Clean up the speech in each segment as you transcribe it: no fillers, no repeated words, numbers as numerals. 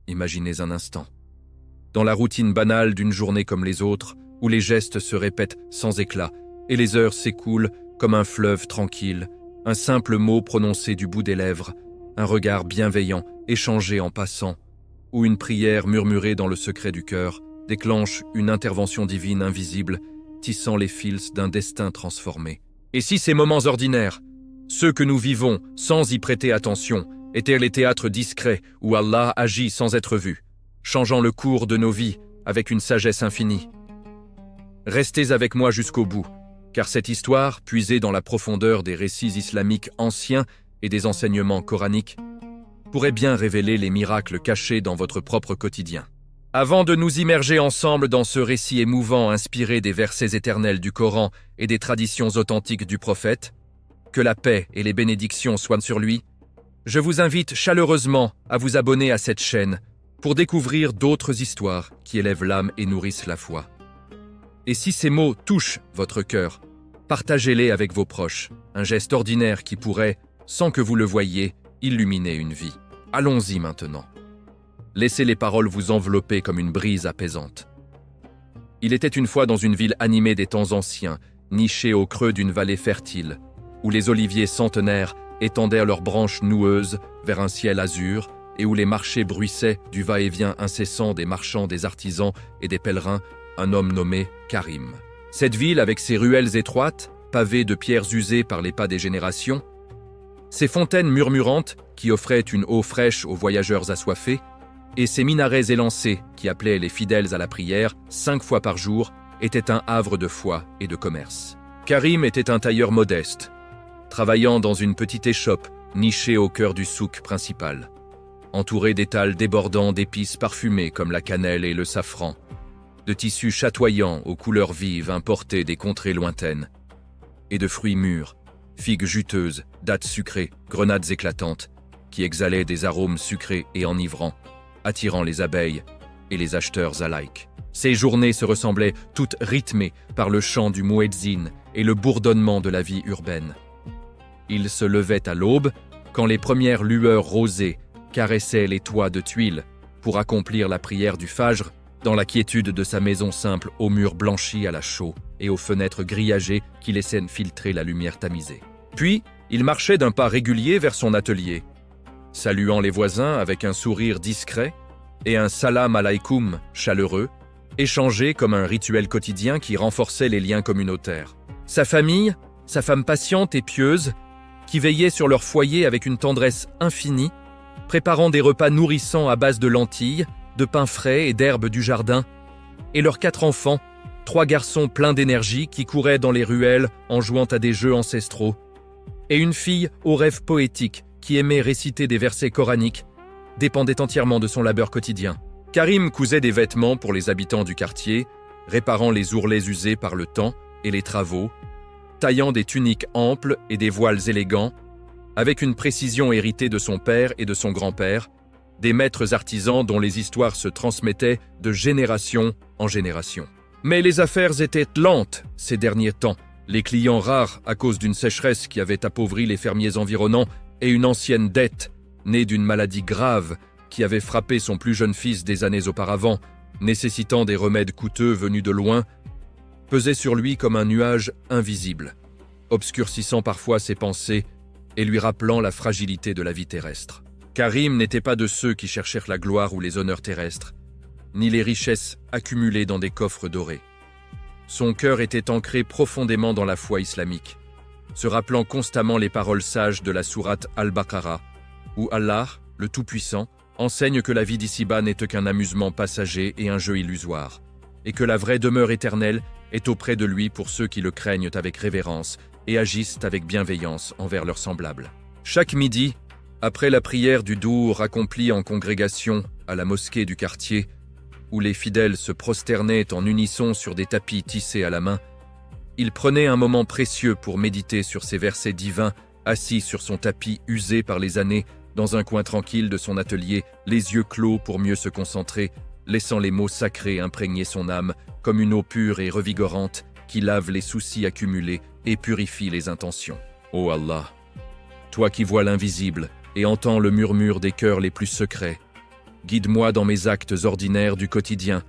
Imaginez un instant. Dans la routine banale d'une journée comme les autres, où les gestes se répètent sans éclat et les heures s'écoulent comme un fleuve tranquille, un simple mot prononcé du bout des lèvres, un regard bienveillant échangé en passant, ou une prière murmurée dans le secret du cœur, déclenche une intervention divine invisible, tissant les fils d'un destin transformé. Et si ces moments ordinaires, ceux que nous vivons sans y prêter attention, étaient les théâtres discrets où Allah agit sans être vu, changeant le cours de nos vies avec une sagesse infinie? Restez avec moi jusqu'au bout, car cette histoire, puisée dans la profondeur des récits islamiques anciens et des enseignements coraniques, pourrait bien révéler les miracles cachés dans votre propre quotidien. Avant de nous immerger ensemble dans ce récit émouvant inspiré des versets éternels du Coran et des traditions authentiques du prophète, que la paix et les bénédictions soient sur lui, je vous invite chaleureusement à vous abonner à cette chaîne pour découvrir d'autres histoires qui élèvent l'âme et nourrissent la foi. Et si ces mots touchent votre cœur, partagez-les avec vos proches, un geste ordinaire qui pourrait, sans que vous le voyiez, illuminer une vie. Allons-y maintenant. Laissez les paroles vous envelopper comme une brise apaisante. Il était une fois dans une ville animée des temps anciens, nichée au creux d'une vallée fertile, où les oliviers centenaires étendaient leurs branches noueuses vers un ciel azur et où les marchés bruissaient du va-et-vient incessant des marchands, des artisans et des pèlerins, un homme nommé Karim. Cette ville, avec ses ruelles étroites, pavées de pierres usées par les pas des générations, ses fontaines murmurantes qui offraient une eau fraîche aux voyageurs assoiffés, et ses minarets élancés qui appelaient les fidèles à la prière 5 fois par jour, étaient un havre de foi et de commerce. Karim était un tailleur modeste, travaillant dans une petite échoppe nichée au cœur du souk principal, entouré d'étals débordants d'épices parfumées comme la cannelle et le safran, de tissus chatoyants aux couleurs vives importés des contrées lointaines, et de fruits mûrs, figues juteuses, dattes sucrées, grenades éclatantes, qui exhalaient des arômes sucrés et enivrants, attirant les abeilles et les acheteurs alike. Ces journées se ressemblaient toutes rythmées par le chant du muezzin et le bourdonnement de la vie urbaine. Il se levait à l'aube, quand les premières lueurs rosées caressaient les toits de tuiles pour accomplir la prière du Fajr dans la quiétude de sa maison simple aux murs blanchis à la chaux et aux fenêtres grillagées qui laissaient filtrer la lumière tamisée. Puis, il marchait d'un pas régulier vers son atelier, saluant les voisins avec un sourire discret et un salam alaikoum chaleureux, échangé comme un rituel quotidien qui renforçait les liens communautaires. Sa famille, sa femme patiente et pieuse, qui veillait sur leur foyer avec une tendresse infinie, préparant des repas nourrissants à base de lentilles, de pain frais et d'herbes du jardin, et leurs 4 enfants, 3 garçons pleins d'énergie qui couraient dans les ruelles en jouant à des jeux ancestraux, et une fille aux rêves poétiques qui aimait réciter des versets coraniques, dépendait entièrement de son labeur quotidien. Karim cousait des vêtements pour les habitants du quartier, réparant les ourlets usés par le temps et les travaux, taillant des tuniques amples et des voiles élégants, avec une précision héritée de son père et de son grand-père, des maîtres artisans dont les histoires se transmettaient de génération en génération. Mais les affaires étaient lentes ces derniers temps, les clients rares à cause d'une sécheresse qui avait appauvri les fermiers environnants et une ancienne dette, née d'une maladie grave qui avait frappé son plus jeune fils des années auparavant, nécessitant des remèdes coûteux venus de loin, pesait sur lui comme un nuage invisible, obscurcissant parfois ses pensées et lui rappelant la fragilité de la vie terrestre. Karim n'était pas de ceux qui cherchèrent la gloire ou les honneurs terrestres, ni les richesses accumulées dans des coffres dorés. Son cœur était ancré profondément dans la foi islamique, se rappelant constamment les paroles sages de la sourate Al-Baqarah, où Allah, le Tout-Puissant, enseigne que la vie d'ici-bas n'est qu'un amusement passager et un jeu illusoire, et que la vraie demeure éternelle est auprès de lui pour ceux qui le craignent avec révérence et agissent avec bienveillance envers leurs semblables. Chaque midi, après la prière du Dour accomplie en congrégation à la mosquée du quartier, où les fidèles se prosternaient en unisson sur des tapis tissés à la main, il prenait un moment précieux pour méditer sur ces versets divins, assis sur son tapis usé par les années, dans un coin tranquille de son atelier, les yeux clos pour mieux se concentrer, laissant les mots sacrés imprégner son âme comme une eau pure et revigorante qui lave les soucis accumulés et purifie les intentions. Ô Allah, toi qui vois l'invisible et entends le murmure des cœurs les plus secrets, guide-moi dans mes actes ordinaires du quotidien,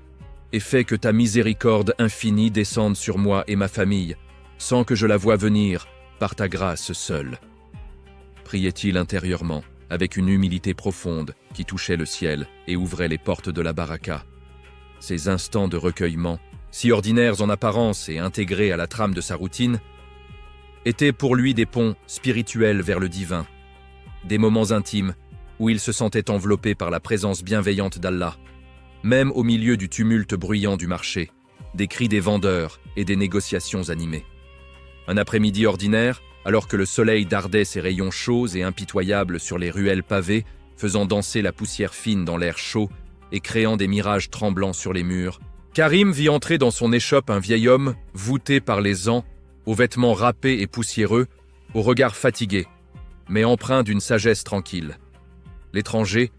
et fais que ta miséricorde infinie descende sur moi et ma famille, sans que je la voie venir, par ta grâce seule. » Priait-il intérieurement, avec une humilité profonde qui touchait le ciel et ouvrait les portes de la baraka. Ces instants de recueillement, si ordinaires en apparence et intégrés à la trame de sa routine, étaient pour lui des ponts spirituels vers le divin, des moments intimes où il se sentait enveloppé par la présence bienveillante d'Allah, même au milieu du tumulte bruyant du marché, des cris des vendeurs et des négociations animées. Un après-midi ordinaire, alors que le soleil dardait ses rayons chauds et impitoyables sur les ruelles pavées, faisant danser la poussière fine dans l'air chaud et créant des mirages tremblants sur les murs, Karim vit entrer dans son échoppe un vieil homme voûté par les ans, aux vêtements râpés et poussiéreux, au regard fatigué, mais empreint d'une sagesse tranquille. L'étranger,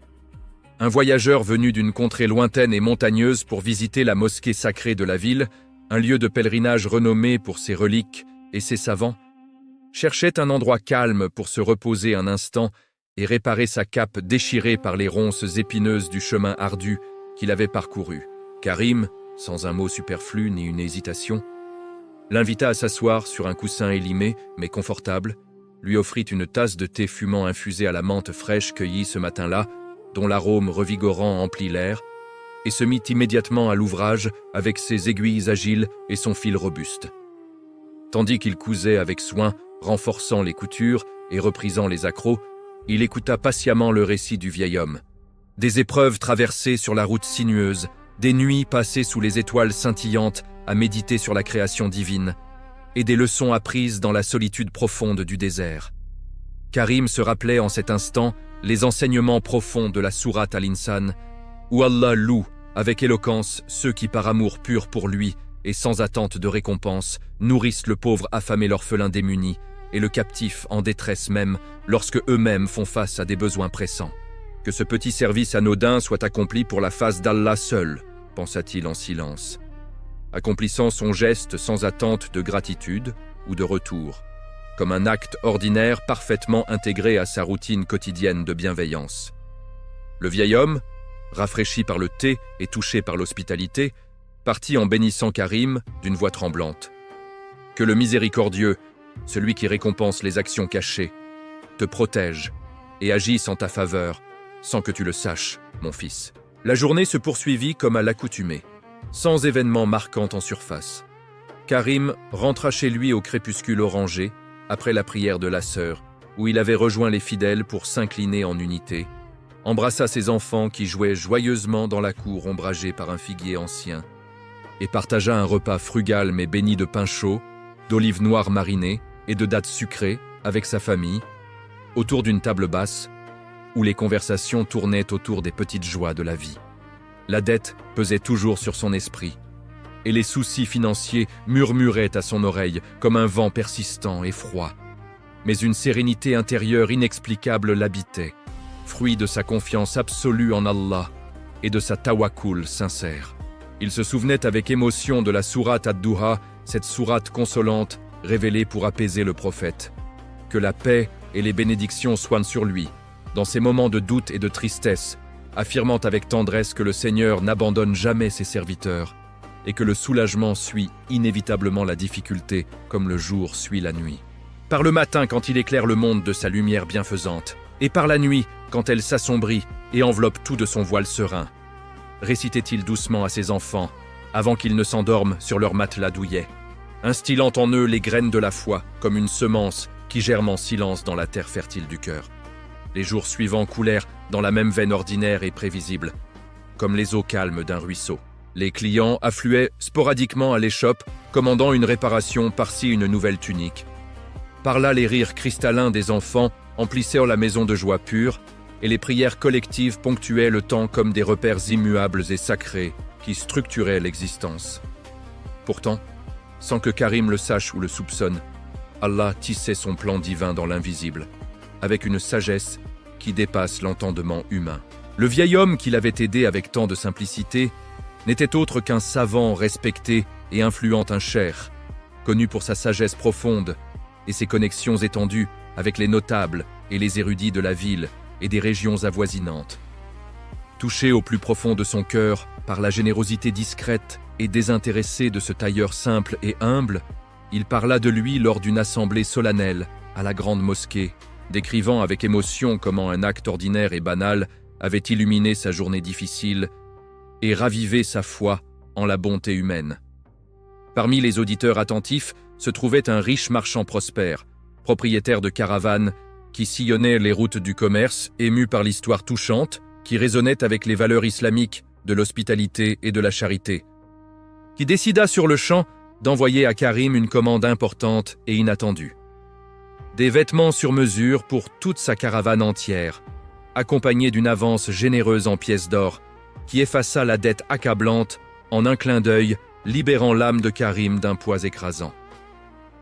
un voyageur venu d'une contrée lointaine et montagneuse pour visiter la mosquée sacrée de la ville, un lieu de pèlerinage renommé pour ses reliques et ses savants, cherchait un endroit calme pour se reposer un instant et réparer sa cape déchirée par les ronces épineuses du chemin ardu qu'il avait parcouru. Karim, sans un mot superflu ni une hésitation, l'invita à s'asseoir sur un coussin élimé mais confortable, lui offrit une tasse de thé fumant infusé à la menthe fraîche cueillie ce matin-là, dont l'arôme revigorant emplit l'air, et se mit immédiatement à l'ouvrage avec ses aiguilles agiles et son fil robuste. Tandis qu'il cousait avec soin, renforçant les coutures et reprisant les accrocs, il écouta patiemment le récit du vieil homme. Des épreuves traversées sur la route sinueuse, des nuits passées sous les étoiles scintillantes à méditer sur la création divine, et des leçons apprises dans la solitude profonde du désert. Karim se rappelait en cet instant les enseignements profonds de la sourate Al-Insan, où Allah loue avec éloquence ceux qui par amour pur pour lui et sans attente de récompense nourrissent le pauvre affamé l'orphelin démuni et le captif en détresse même lorsque eux-mêmes font face à des besoins pressants. Que ce petit service anodin soit accompli pour la face d'Allah seul, pensa-t-il en silence, accomplissant son geste sans attente de gratitude ou de retour, comme un acte ordinaire parfaitement intégré à sa routine quotidienne de bienveillance. Le vieil homme, rafraîchi par le thé et touché par l'hospitalité, partit en bénissant Karim d'une voix tremblante. « Que le miséricordieux, celui qui récompense les actions cachées, te protège et agisse en ta faveur, sans que tu le saches, mon fils. » La journée se poursuivit comme à l'accoutumée, sans événements marquants en surface. Karim rentra chez lui au crépuscule orangé, après la prière de la sœur, où il avait rejoint les fidèles pour s'incliner en unité, embrassa ses enfants qui jouaient joyeusement dans la cour ombragée par un figuier ancien, et partagea un repas frugal mais béni de pain chaud, d'olives noires marinées et de dattes sucrées avec sa famille, autour d'une table basse, où les conversations tournaient autour des petites joies de la vie. La dette pesait toujours sur son esprit, et les soucis financiers murmuraient à son oreille comme un vent persistant et froid. Mais une sérénité intérieure inexplicable l'habitait, fruit de sa confiance absolue en Allah et de sa tawakkul sincère. Il se souvenait avec émotion de la sourate Ad-Duha, cette sourate consolante révélée pour apaiser le prophète. Que la paix et les bénédictions soient sur lui, dans ces moments de doute et de tristesse, affirmant avec tendresse que le Seigneur n'abandonne jamais ses serviteurs et que le soulagement suit inévitablement la difficulté comme le jour suit la nuit. Par le matin quand il éclaire le monde de sa lumière bienfaisante, et par la nuit quand elle s'assombrit et enveloppe tout de son voile serein, récitait-il doucement à ses enfants avant qu'ils ne s'endorment sur leur matelas douillet, instillant en eux les graines de la foi comme une semence qui germe en silence dans la terre fertile du cœur. Les jours suivants coulèrent dans la même veine ordinaire et prévisible, comme les eaux calmes d'un ruisseau. Les clients affluaient sporadiquement à l'échoppe, commandant une réparation par-ci une nouvelle tunique. Par là, les rires cristallins des enfants emplissaient la maison de joie pure, et les prières collectives ponctuaient le temps comme des repères immuables et sacrés qui structuraient l'existence. Pourtant, sans que Karim le sache ou le soupçonne, Allah tissait son plan divin dans l'invisible, avec une sagesse qui dépasse l'entendement humain. Le vieil homme qui l'avait aidé avec tant de simplicité n'était autre qu'un savant respecté et influent un cheikh, connu pour sa sagesse profonde et ses connexions étendues avec les notables et les érudits de la ville et des régions avoisinantes. Touché au plus profond de son cœur par la générosité discrète et désintéressée de ce tailleur simple et humble, il parla de lui lors d'une assemblée solennelle à la grande mosquée, décrivant avec émotion comment un acte ordinaire et banal avait illuminé sa journée difficile et ravivé sa foi en la bonté humaine. Parmi les auditeurs attentifs se trouvait un riche marchand prospère, propriétaire de caravanes qui sillonnait les routes du commerce, ému par l'histoire touchante qui résonnait avec les valeurs islamiques de l'hospitalité et de la charité, qui décida sur le champ d'envoyer à Karim une commande importante et inattendue. Des vêtements sur mesure pour toute sa caravane entière, accompagnés d'une avance généreuse en pièces d'or, qui effaça la dette accablante en un clin d'œil, libérant l'âme de Karim d'un poids écrasant.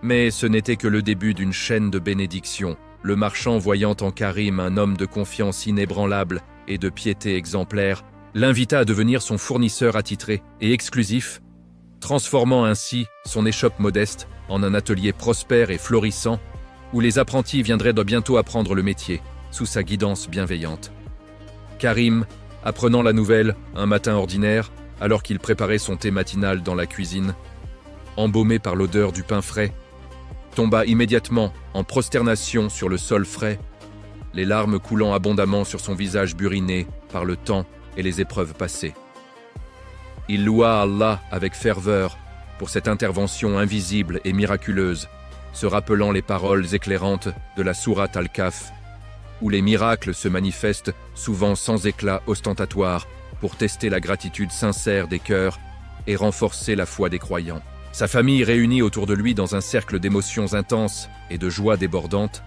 Mais ce n'était que le début d'une chaîne de bénédictions, le marchand voyant en Karim un homme de confiance inébranlable et de piété exemplaire, l'invita à devenir son fournisseur attitré et exclusif, transformant ainsi son échoppe modeste en un atelier prospère et florissant où les apprentis viendraient de bientôt apprendre le métier, sous sa guidance bienveillante. Karim, apprenant la nouvelle un matin ordinaire, alors qu'il préparait son thé matinal dans la cuisine, embaumé par l'odeur du pain frais, tomba immédiatement en prosternation sur le sol frais, les larmes coulant abondamment sur son visage buriné par le temps et les épreuves passées. Il loua Allah avec ferveur pour cette intervention invisible et miraculeuse, se rappelant les paroles éclairantes de la sourate Al-Kahf, où les miracles se manifestent souvent sans éclat ostentatoire pour tester la gratitude sincère des cœurs et renforcer la foi des croyants. Sa famille, réunie autour de lui dans un cercle d'émotions intenses et de joie débordante,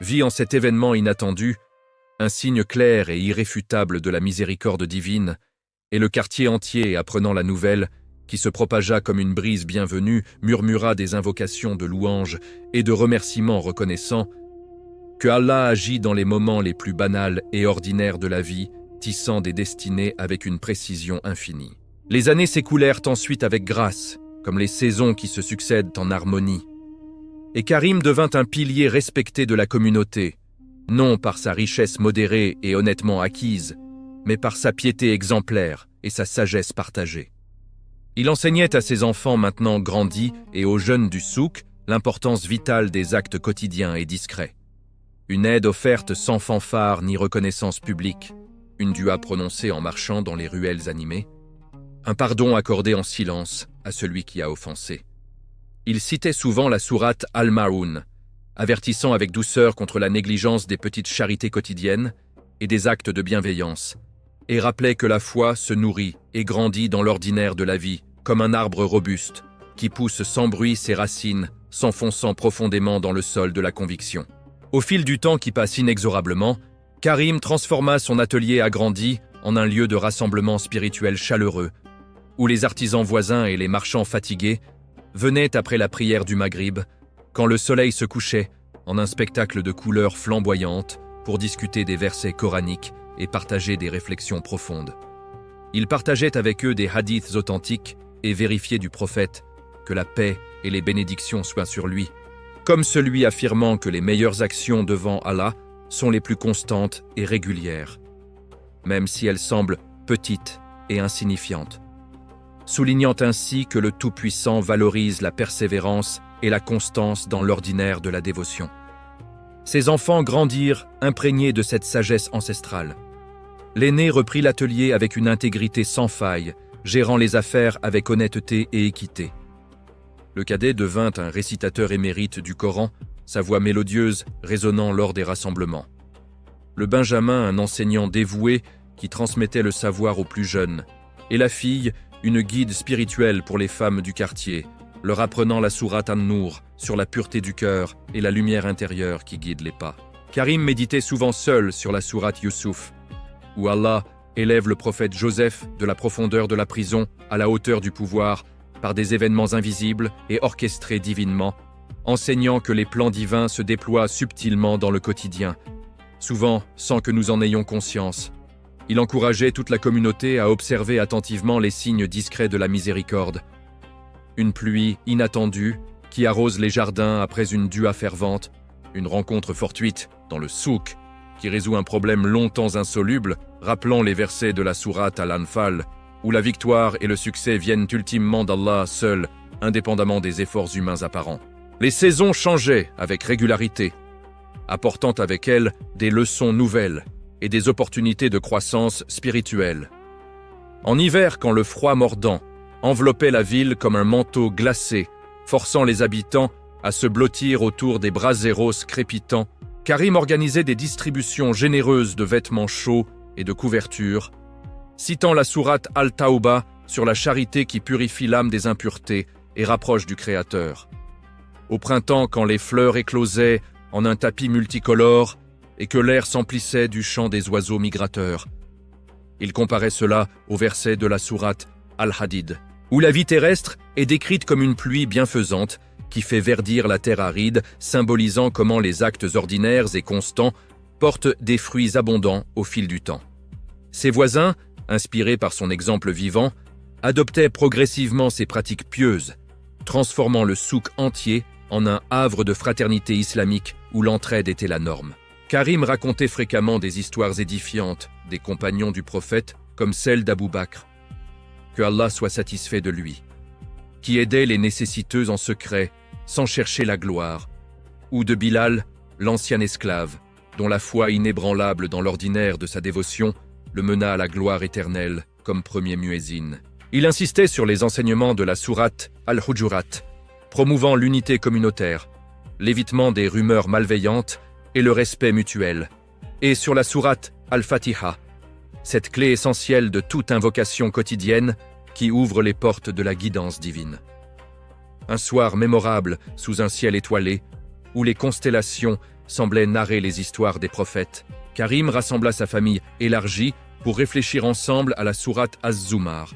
vit en cet événement inattendu un signe clair et irréfutable de la miséricorde divine, et le quartier entier, apprenant la nouvelle, qui se propagea comme une brise bienvenue, murmura des invocations de louanges et de remerciements reconnaissants que Allah agit dans les moments les plus banals et ordinaires de la vie, tissant des destinées avec une précision infinie. Les années s'écoulèrent ensuite avec grâce, comme les saisons qui se succèdent en harmonie. Et Karim devint un pilier respecté de la communauté, non par sa richesse modérée et honnêtement acquise, mais par sa piété exemplaire et sa sagesse partagée. Il enseignait à ses enfants maintenant grandis et aux jeunes du souk l'importance vitale des actes quotidiens et discrets. Une aide offerte sans fanfare ni reconnaissance publique, une dua prononcée en marchant dans les ruelles animées, un pardon accordé en silence à celui qui a offensé. Il citait souvent la sourate Al-Ma'oun, avertissant avec douceur contre la négligence des petites charités quotidiennes et des actes de bienveillance, et rappelait que la foi se nourrit et grandit dans l'ordinaire de la vie, comme un arbre robuste, qui pousse sans bruit ses racines, s'enfonçant profondément dans le sol de la conviction. Au fil du temps qui passe inexorablement, Karim transforma son atelier agrandi en un lieu de rassemblement spirituel chaleureux, où les artisans voisins et les marchands fatigués venaient après la prière du Maghrib, quand le soleil se couchait, en un spectacle de couleurs flamboyantes, pour discuter des versets coraniques et partager des réflexions profondes. Il partageait avec eux des hadiths authentiques et vérifiés du prophète, que la paix et les bénédictions soient sur lui, comme celui affirmant que les meilleures actions devant Allah sont les plus constantes et régulières, même si elles semblent petites et insignifiantes, soulignant ainsi que le Tout-Puissant valorise la persévérance et la constance dans l'ordinaire de la dévotion. Ses enfants grandirent imprégnés de cette sagesse ancestrale. L'aîné reprit l'atelier avec une intégrité sans faille, gérant les affaires avec honnêteté et équité. Le cadet devint un récitateur émérite du Coran, sa voix mélodieuse résonnant lors des rassemblements. Le benjamin, un enseignant dévoué qui transmettait le savoir aux plus jeunes, et la fille, une guide spirituelle pour les femmes du quartier, leur apprenant la sourate An-Nour sur la pureté du cœur et la lumière intérieure qui guide les pas. Karim méditait souvent seul sur la sourate Youssouf, où Allah élève le prophète Joseph de la profondeur de la prison à la hauteur du pouvoir par des événements invisibles et orchestrés divinement, enseignant que les plans divins se déploient subtilement dans le quotidien, souvent sans que nous en ayons conscience. Il encourageait toute la communauté à observer attentivement les signes discrets de la miséricorde. Une pluie inattendue qui arrose les jardins après une dua fervente, une rencontre fortuite dans le souk qui résout un problème longtemps insoluble, rappelant les versets de la sourate Al-Anfal, où la victoire et le succès viennent ultimement d'Allah seul, indépendamment des efforts humains apparents. Les saisons changeaient avec régularité, apportant avec elles des leçons nouvelles et des opportunités de croissance spirituelle. En hiver, quand le froid mordant enveloppait la ville comme un manteau glacé, forçant les habitants à se blottir autour des braseros crépitants, Karim organisait des distributions généreuses de vêtements chauds et de couvertures, citant la sourate Al-Tawbah sur la charité qui purifie l'âme des impuretés et rapproche du Créateur. Au printemps, quand les fleurs éclosaient en un tapis multicolore et que l'air s'emplissait du chant des oiseaux migrateurs, il comparait cela au verset de la sourate Al-Hadid, où la vie terrestre est décrite comme une pluie bienfaisante qui fait verdir la terre aride, symbolisant comment les actes ordinaires et constants portent des fruits abondants au fil du temps. Ses voisins, inspirés par son exemple vivant, adoptaient progressivement ces pratiques pieuses, transformant le souk entier en un havre de fraternité islamique où l'entraide était la norme. Karim racontait fréquemment des histoires édifiantes des compagnons du prophète, comme celle d'Abou Bakr, que Allah soit satisfait de lui, qui aidait les nécessiteux en secret, sans chercher la gloire, ou de Bilal, l'ancien esclave, dont la foi inébranlable dans l'ordinaire de sa dévotion le mena à la gloire éternelle comme premier muezzin. Il insistait sur les enseignements de la sourate Al-Hujurat, promouvant l'unité communautaire, l'évitement des rumeurs malveillantes et le respect mutuel, et sur la sourate Al-Fatiha, cette clé essentielle de toute invocation quotidienne qui ouvre les portes de la guidance divine. Un soir mémorable sous un ciel étoilé, où les constellations semblaient narrer les histoires des prophètes, Karim rassembla sa famille élargie pour réfléchir ensemble à la sourate Az-Zumar,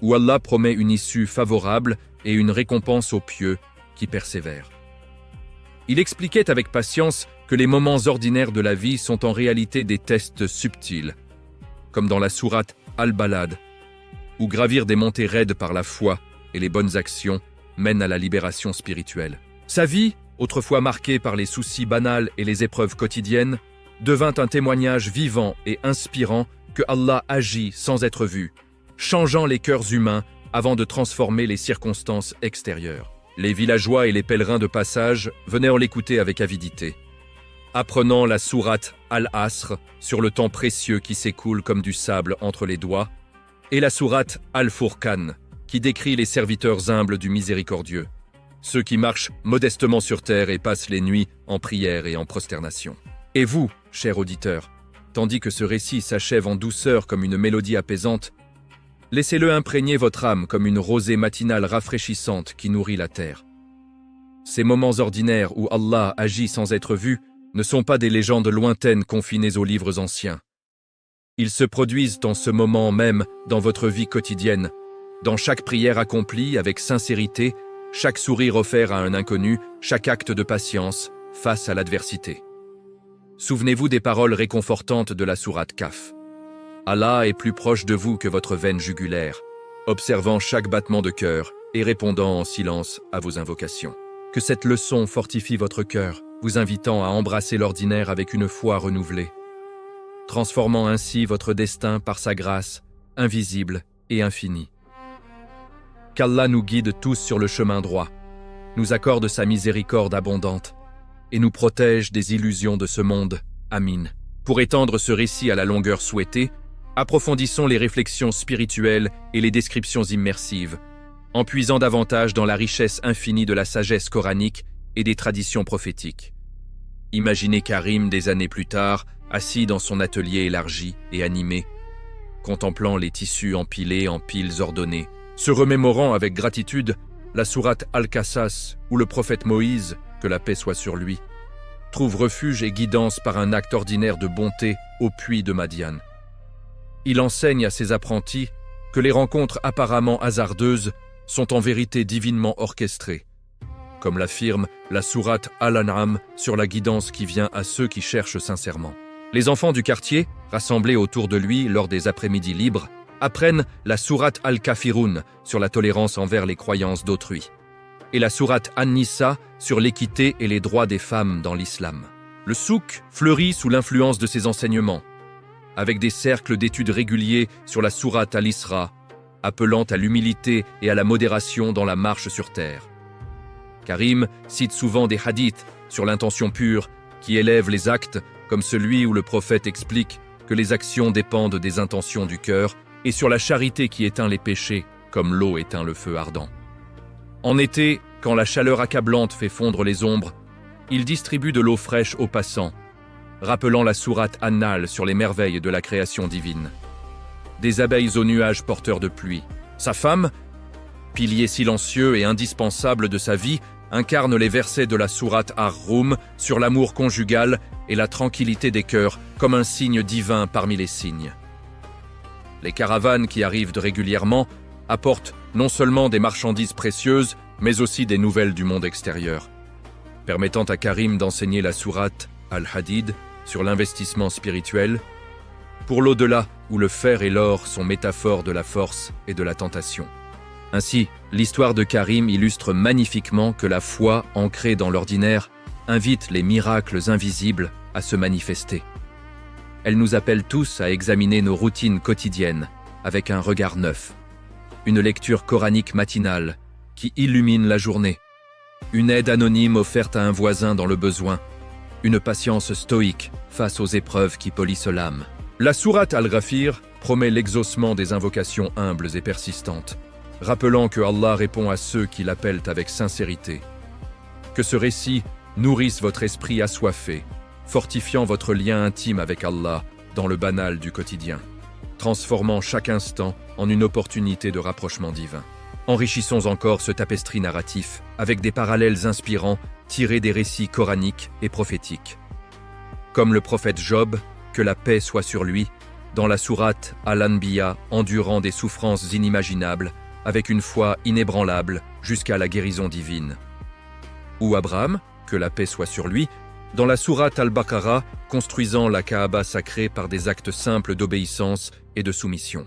où Allah promet une issue favorable et une récompense aux pieux qui persévèrent. Il expliquait avec patience que les moments ordinaires de la vie sont en réalité des tests subtils, comme dans la sourate Al-Balad, où gravir des montées raides par la foi et les bonnes actions mène à la libération spirituelle. Sa vie, autrefois marquée par les soucis banals et les épreuves quotidiennes, devint un témoignage vivant et inspirant que Allah agit sans être vu, changeant les cœurs humains avant de transformer les circonstances extérieures. Les villageois et les pèlerins de passage venaient l'écouter avec avidité, apprenant la sourate Al-Asr sur le temps précieux qui s'écoule comme du sable entre les doigts, et la sourate Al-Furqan, qui décrit les serviteurs humbles du miséricordieux, ceux qui marchent modestement sur terre et passent les nuits en prière et en prosternation. Et vous, cher auditeur, tandis que ce récit s'achève en douceur comme une mélodie apaisante, laissez-le imprégner votre âme comme une rosée matinale rafraîchissante qui nourrit la terre. Ces moments ordinaires où Allah agit sans être vu ne sont pas des légendes lointaines confinées aux livres anciens. Ils se produisent en ce moment même dans votre vie quotidienne, dans chaque prière accomplie avec sincérité, chaque sourire offert à un inconnu, chaque acte de patience face à l'adversité. Souvenez-vous des paroles réconfortantes de la sourate Kaf. Allah est plus proche de vous que votre veine jugulaire, observant chaque battement de cœur et répondant en silence à vos invocations. Que cette leçon fortifie votre cœur, vous invitant à embrasser l'ordinaire avec une foi renouvelée, transformant ainsi votre destin par sa grâce, invisible et infinie. Qu'Allah nous guide tous sur le chemin droit, nous accorde sa miséricorde abondante et nous protège des illusions de ce monde. Amin. Pour étendre ce récit à la longueur souhaitée, approfondissons les réflexions spirituelles et les descriptions immersives, en puisant davantage dans la richesse infinie de la sagesse coranique et des traditions prophétiques. Imaginez Karim des années plus tard, assis dans son atelier élargi et animé, contemplant les tissus empilés en piles ordonnées, se remémorant avec gratitude la sourate Al-Qasas où le prophète Moïse, que la paix soit sur lui, trouve refuge et guidance par un acte ordinaire de bonté au puits de Madian. Il enseigne à ses apprentis que les rencontres apparemment hasardeuses sont en vérité divinement orchestrées, comme l'affirme la sourate Al-An'am sur la guidance qui vient à ceux qui cherchent sincèrement. Les enfants du quartier, rassemblés autour de lui lors des après-midi libres, apprennent la sourate Al-Kafirun sur la tolérance envers les croyances d'autrui, et la sourate An-Nisa sur l'équité et les droits des femmes dans l'islam. Le souk fleurit sous l'influence de ces enseignements, avec des cercles d'études réguliers sur la sourate Al-Isra, appelant à l'humilité et à la modération dans la marche sur terre. Karim cite souvent des hadiths sur l'intention pure qui élèvent les actes, comme celui où le prophète explique que les actions dépendent des intentions du cœur, et sur la charité qui éteint les péchés, comme l'eau éteint le feu ardent. En été, quand la chaleur accablante fait fondre les ombres, il distribue de l'eau fraîche aux passants, rappelant la sourate An-Nahl sur les merveilles de la création divine. Des abeilles aux nuages porteurs de pluie. Sa femme, pilier silencieux et indispensable de sa vie, incarne les versets de la sourate Ar-Rum sur l'amour conjugal et la tranquillité des cœurs comme un signe divin parmi les signes. Les caravanes qui arrivent régulièrement apportent non seulement des marchandises précieuses, mais aussi des nouvelles du monde extérieur, permettant à Karim d'enseigner la sourate Al-Hadid sur l'investissement spirituel, pour l'au-delà où le fer et l'or sont métaphores de la force et de la tentation. Ainsi, l'histoire de Karim illustre magnifiquement que la foi, ancrée dans l'ordinaire, invite les miracles invisibles à se manifester. Elle nous appelle tous à examiner nos routines quotidiennes avec un regard neuf. Une lecture coranique matinale qui illumine la journée. Une aide anonyme offerte à un voisin dans le besoin. Une patience stoïque face aux épreuves qui polissent l'âme. La sourate Al-Ghafir promet l'exaucement des invocations humbles et persistantes, rappelant que Allah répond à ceux qui l'appellent avec sincérité. Que ce récit nourrisse votre esprit assoiffé, fortifiant votre lien intime avec Allah dans le banal du quotidien, transformant chaque instant en une opportunité de rapprochement divin. Enrichissons encore ce tapestry narratif avec des parallèles inspirants tirés des récits coraniques et prophétiques. Comme le prophète Job, que la paix soit sur lui, dans la sourate Al-Anbiya, endurant des souffrances inimaginables, avec une foi inébranlable jusqu'à la guérison divine. Ou Abraham, que la paix soit sur lui, dans la sourate Al-Baqarah, construisant la Kaaba sacrée par des actes simples d'obéissance et de soumission.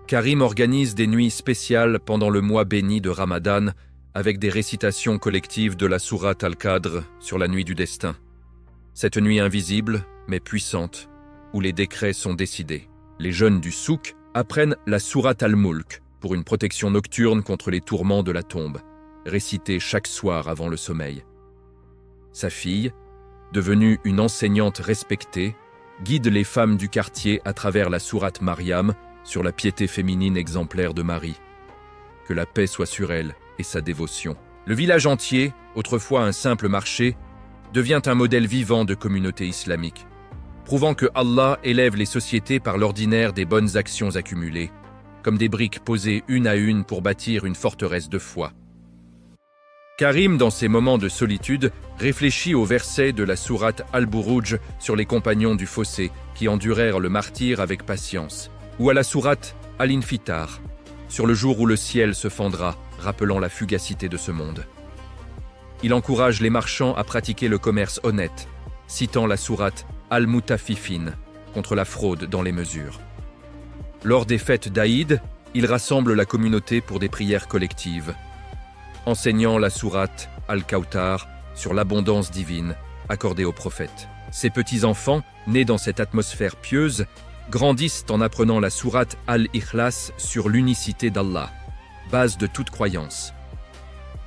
Karim organise des nuits spéciales pendant le mois béni de Ramadan, avec des récitations collectives de la sourate Al-Qadr sur la nuit du destin. Cette nuit invisible, mais puissante, où les décrets sont décidés. Les jeunes du souk apprennent la sourate Al-Mulk pour une protection nocturne contre les tourments de la tombe, récitée chaque soir avant le sommeil. Sa fille, devenue une enseignante respectée, guide les femmes du quartier à travers la sourate Mariam sur la piété féminine exemplaire de Marie. Que la paix soit sur elle et sa dévotion. Le village entier, autrefois un simple marché, devient un modèle vivant de communauté islamique, prouvant que Allah élève les sociétés par l'ordinaire des bonnes actions accumulées, comme des briques posées une à une pour bâtir une forteresse de foi. Karim, dans ses moments de solitude, réfléchit aux versets de la sourate Al-Buruj sur les compagnons du fossé qui endurèrent le martyre avec patience, ou à la sourate Al-Infitar, sur le jour où le ciel se fendra, rappelant la fugacité de ce monde. Il encourage les marchands à pratiquer le commerce honnête, citant la sourate Al-Mutaffifin contre la fraude dans les mesures. Lors des fêtes d'Aïd, il rassemble la communauté pour des prières collectives, enseignant la sourate Al-Kawthar sur l'abondance divine accordée aux prophètes. Ces petits-enfants, nés dans cette atmosphère pieuse, grandissent en apprenant la sourate Al-Ikhlas sur l'unicité d'Allah, base de toute croyance.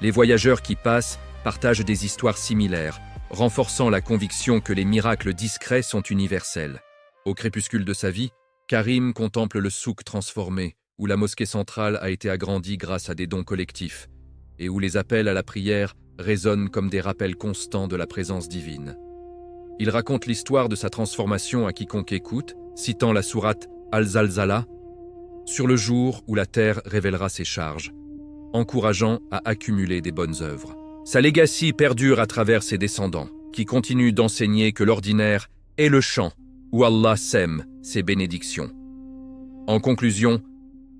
Les voyageurs qui passent partagent des histoires similaires, renforçant la conviction que les miracles discrets sont universels. Au crépuscule de sa vie, Karim contemple le souk transformé, où la mosquée centrale a été agrandie grâce à des dons collectifs, et où les appels à la prière résonnent comme des rappels constants de la présence divine. Il raconte l'histoire de sa transformation à quiconque écoute, citant la sourate Al-Zalzala, sur le jour où la terre révélera ses charges, encourageant à accumuler des bonnes œuvres. Sa legacy perdure à travers ses descendants, qui continuent d'enseigner que l'ordinaire est le champ où Allah sème ses bénédictions. En conclusion,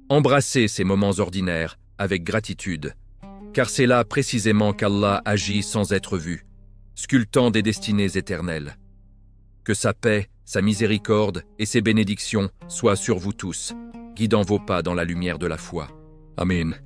embrassez ces moments ordinaires avec gratitude, car c'est là précisément qu'Allah agit sans être vu, sculptant des destinées éternelles. Que sa paix, sa miséricorde et ses bénédictions soient sur vous tous, guidant vos pas dans la lumière de la foi. Amen.